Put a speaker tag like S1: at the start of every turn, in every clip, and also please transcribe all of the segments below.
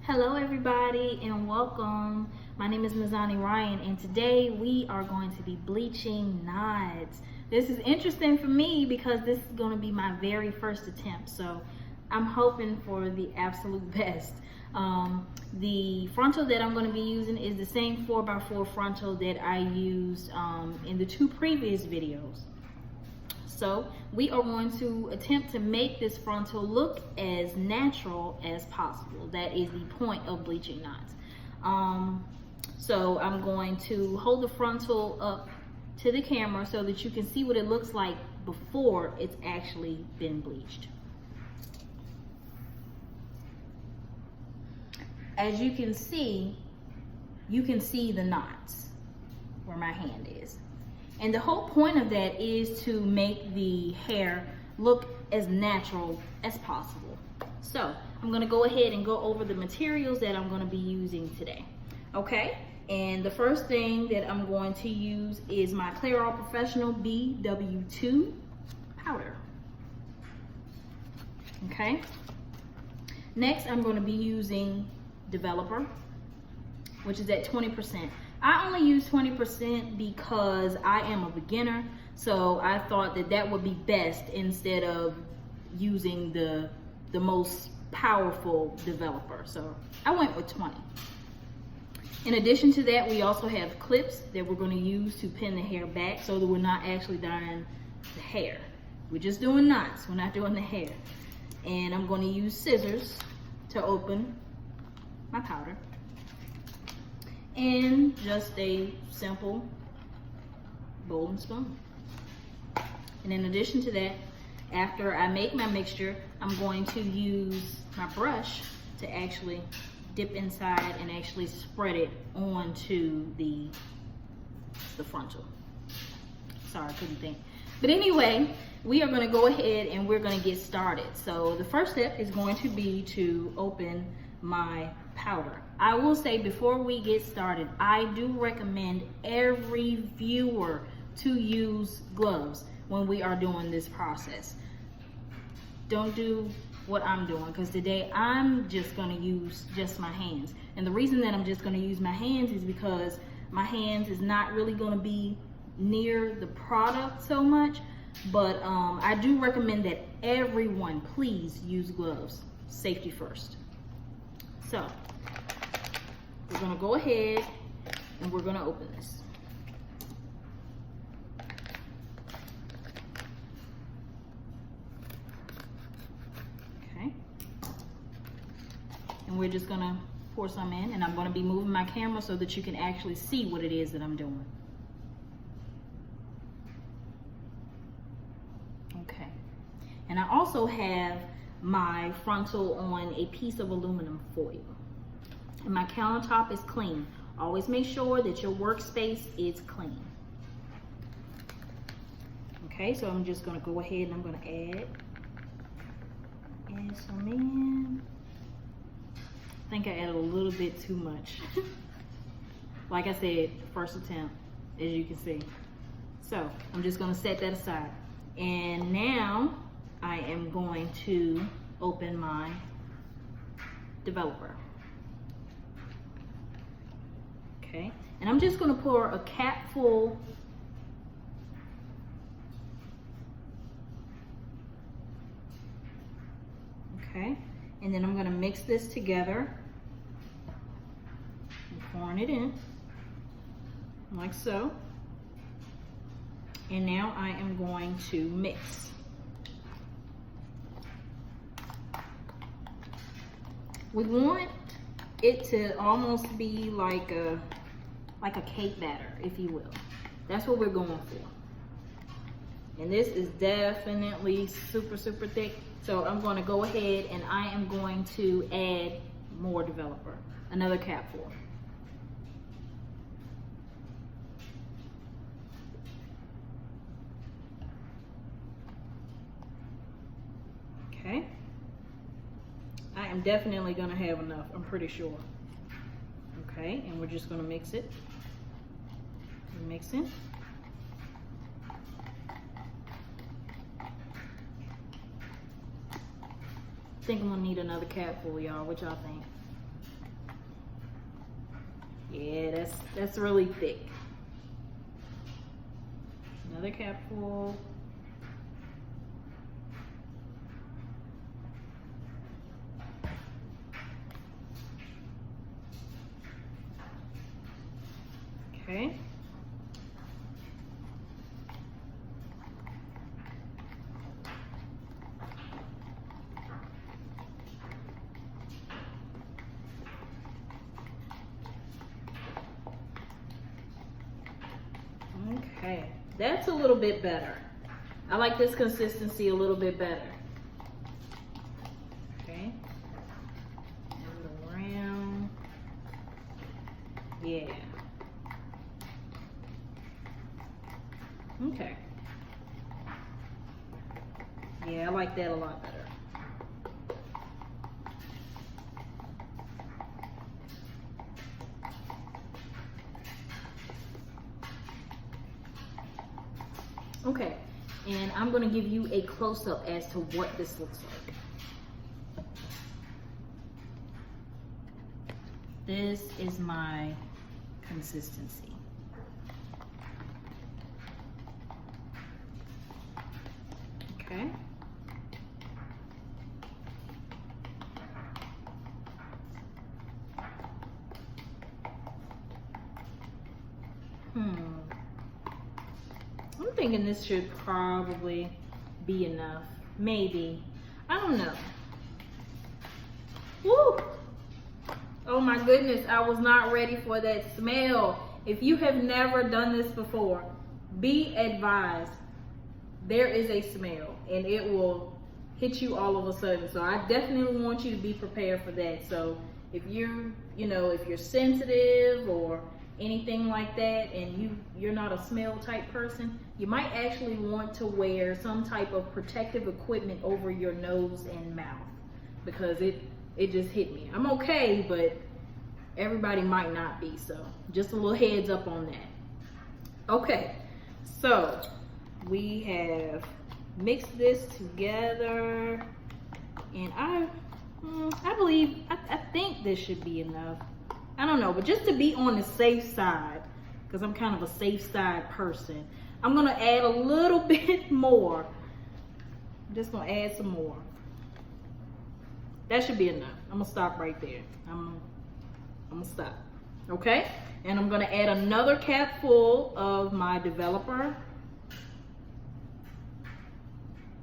S1: Hello everybody and welcome. My name is Mazani Ryan and today we are going to be bleaching knots. This is interesting for me because this is going to be my very first attempt, so I'm hoping for the absolute best. The frontal that I'm going to be using is the same 4x4 frontal that I used in the two previous videos. So we are going to attempt to make this frontal look as natural as possible. That is the point of bleaching knots. So I'm going to hold the frontal up to the camera so that you can see what it looks like before it's actually been bleached. As you can see the knots where my hand is. And the whole point of that is to make the hair look as natural as possible. So I'm gonna go ahead and go over the materials that I'm gonna be using today. Okay, and the first thing that I'm going to use is my Clairol Professional BW2 powder. Okay, next I'm gonna be using developer, which is at 20%. I only use 20% because I am a beginner, so I thought that that would be best instead of using the most powerful developer. So I went with 20. In addition to that, we also have clips that we're going to use to pin the hair back so that we're not actually dyeing the hair. We're just doing knots, we're not doing the hair. And I'm going to use scissors to open my powder. And just a simple bowl and spoon. And in addition to that, after I make my mixture, I'm going to use my brush to actually dip inside and actually spread it onto the frontal. Sorry, I couldn't think. But anyway, we are gonna go ahead and we're gonna get started. So the first step is going to be to open my powder. I will say before we get started, I do recommend every viewer to use gloves when we are doing this process. Don't do what I'm doing, because today I'm just going to use just my hands. And the reason that I'm just going to use my hands is because my hands is not really going to be near the product so much, but I do recommend that everyone please use gloves. Safety first. So we're gonna go ahead and we're gonna open this. Okay. And we're just gonna pour some in, and I'm gonna be moving my camera so that you can actually see what it is that I'm doing. Okay. And I also have my frontal on a piece of aluminum foil. And my countertop is clean. Always make sure that your workspace is clean. Okay, so I'm just gonna go ahead and I'm gonna add some in. I think I added a little bit too much. Like I said, first attempt, as you can see. So I'm just gonna set that aside. And now I am going to open my developer. Okay, and I'm just going to pour a cap full . Okay, and then I'm going to mix this together. I'm pouring it in like so. And now I am going to mix. We want it to almost be like a cake batter, if you will. That's what we're going for. And this is definitely super, super thick. So I'm going to go ahead and I am going to add more developer, another capful. Okay. I am definitely going to have enough, I'm pretty sure. Okay, and we're just going to mix it. Mix it. I think I'm going to need another capful, y'all. What y'all think? Yeah, that's really thick. Another capful. Okay. Okay, that's a little bit better. I like this consistency a little bit better. Okay, and around. Yeah. Okay. Yeah, I like that a lot better. Okay, and I'm gonna give you a close-up as to what this looks like. This is my consistency. Okay. I'm thinking this should probably be enough. Maybe. I don't know. Woo! Oh my goodness, I was not ready for that smell. If you have never done this before, be advised, there is a smell and it will hit you all of a sudden. So I definitely want you to be prepared for that. So if you're, if you're sensitive or anything like that and you're not a smell type person, you might actually want to wear some type of protective equipment over your nose and mouth, because it just hit me. I'm okay, but everybody might not be, so just a little heads up on that. Okay, so we have mixed this together, and I think this should be enough. I don't know, but just to be on the safe side, because I'm kind of a safe side person, I'm gonna add a little bit more. I'm just gonna add some more. That should be enough. I'm gonna stop right there. I'm gonna stop. Okay? And I'm gonna add another cap full of my developer.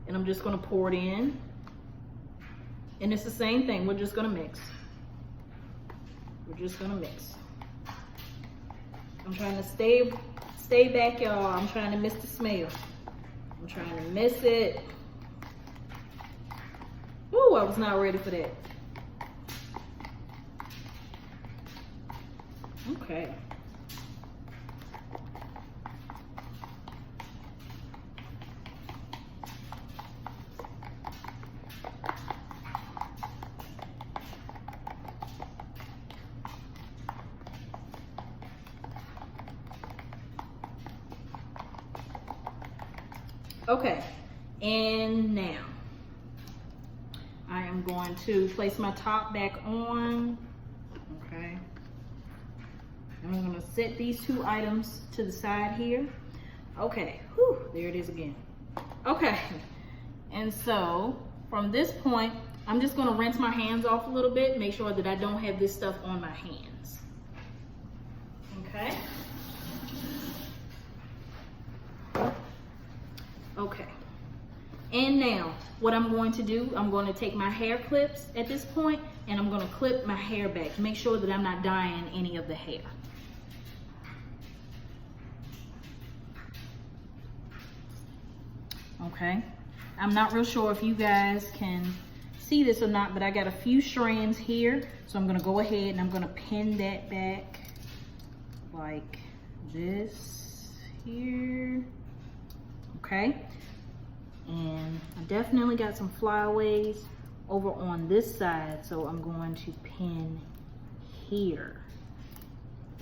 S1: And I'm just gonna pour it in. And it's the same thing. We're just gonna mix. We're just gonna mix. I'm trying to stay back, y'all. I'm trying to miss the smell. I'm trying to miss it. Ooh, I was not ready for that. Okay. Okay, and now I am going to place my top back on. Okay, and I'm going to set these two items to the side here. Okay, whew, there it is again. Okay, and so from this point, I'm just going to rinse my hands off a little bit, make sure that I don't have this stuff on my hands. Okay. Okay, and now what I'm going to do, I'm going to take my hair clips at this point and I'm going to clip my hair back to make sure that I'm not dyeing any of the hair. Okay, I'm not real sure if you guys can see this or not, but I got a few strands here, so I'm going to go ahead and I'm going to pin that back like this here. Okay, and I definitely got some flyaways over on this side, so I'm going to pin here.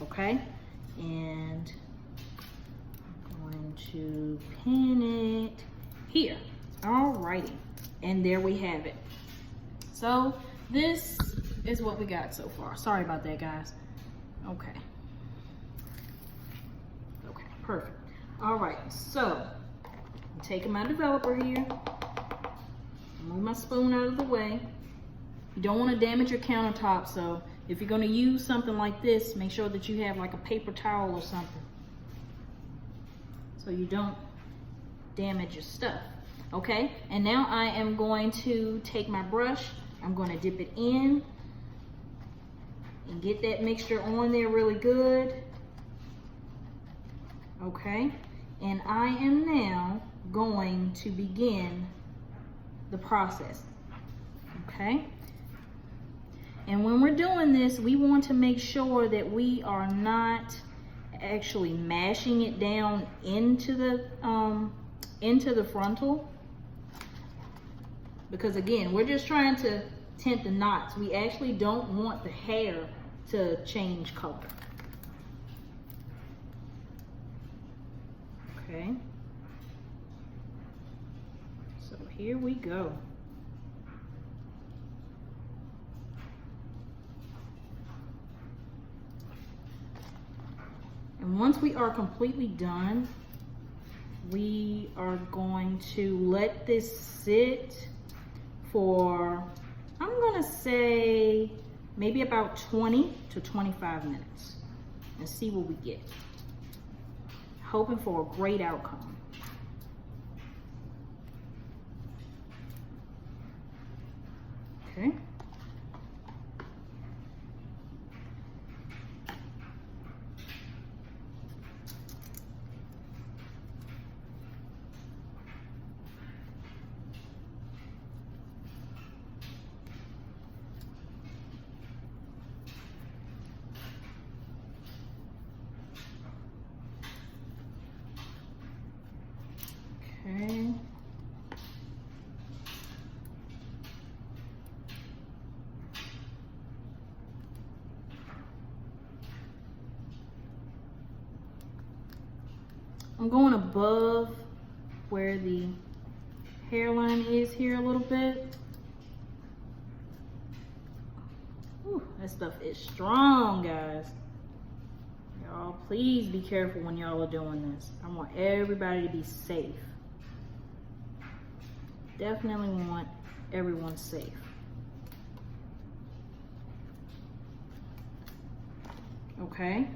S1: Okay, and I'm going to pin it here. Alrighty, and there we have it. So this is what we got so far. Sorry about that, guys. Okay, Perfect. All right, so I'm taking my developer here. Move my spoon out of the way. You don't want to damage your countertop, so if you're going to use something like this, make sure that you have like a paper towel or something so you don't damage your stuff. Okay, and now I am going to take my brush. I'm going to dip it in and get that mixture on there really good. Okay, and I am now going to begin the process. Okay, and when we're doing this, we want to make sure that we are not actually mashing it down into the frontal, because again, we're just trying to tint the knots. We actually don't want the hair to change color. Okay, so here we go. And once we are completely done, we are going to let this sit for, I'm gonna say maybe about 20 to 25 minutes and see what we get. Hoping for a great outcome. Okay. Okay. I'm going above where the hairline is here a little bit. Ooh, that stuff is strong, guys. Y'all, please be careful when y'all are doing this. I want everybody to be safe. Definitely want everyone safe. Okay.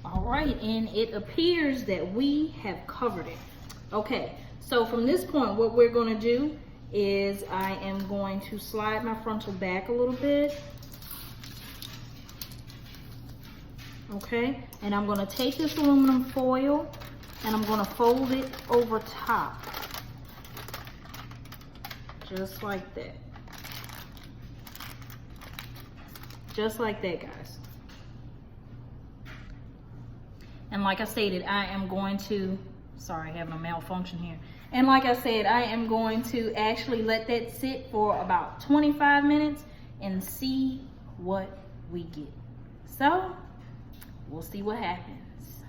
S1: All right, and it appears that we have covered it. Okay, so from this point, what we're going to do is I am going to slide my frontal back a little bit. Okay, and I'm going to take this aluminum foil and I'm going to fold it over top. Just like that. Just like that, guys. And like I stated, I am going to, sorry, having a malfunction here. And like I said, I am going to actually let that sit for about 25 minutes and see what we get. So, we'll see what happens.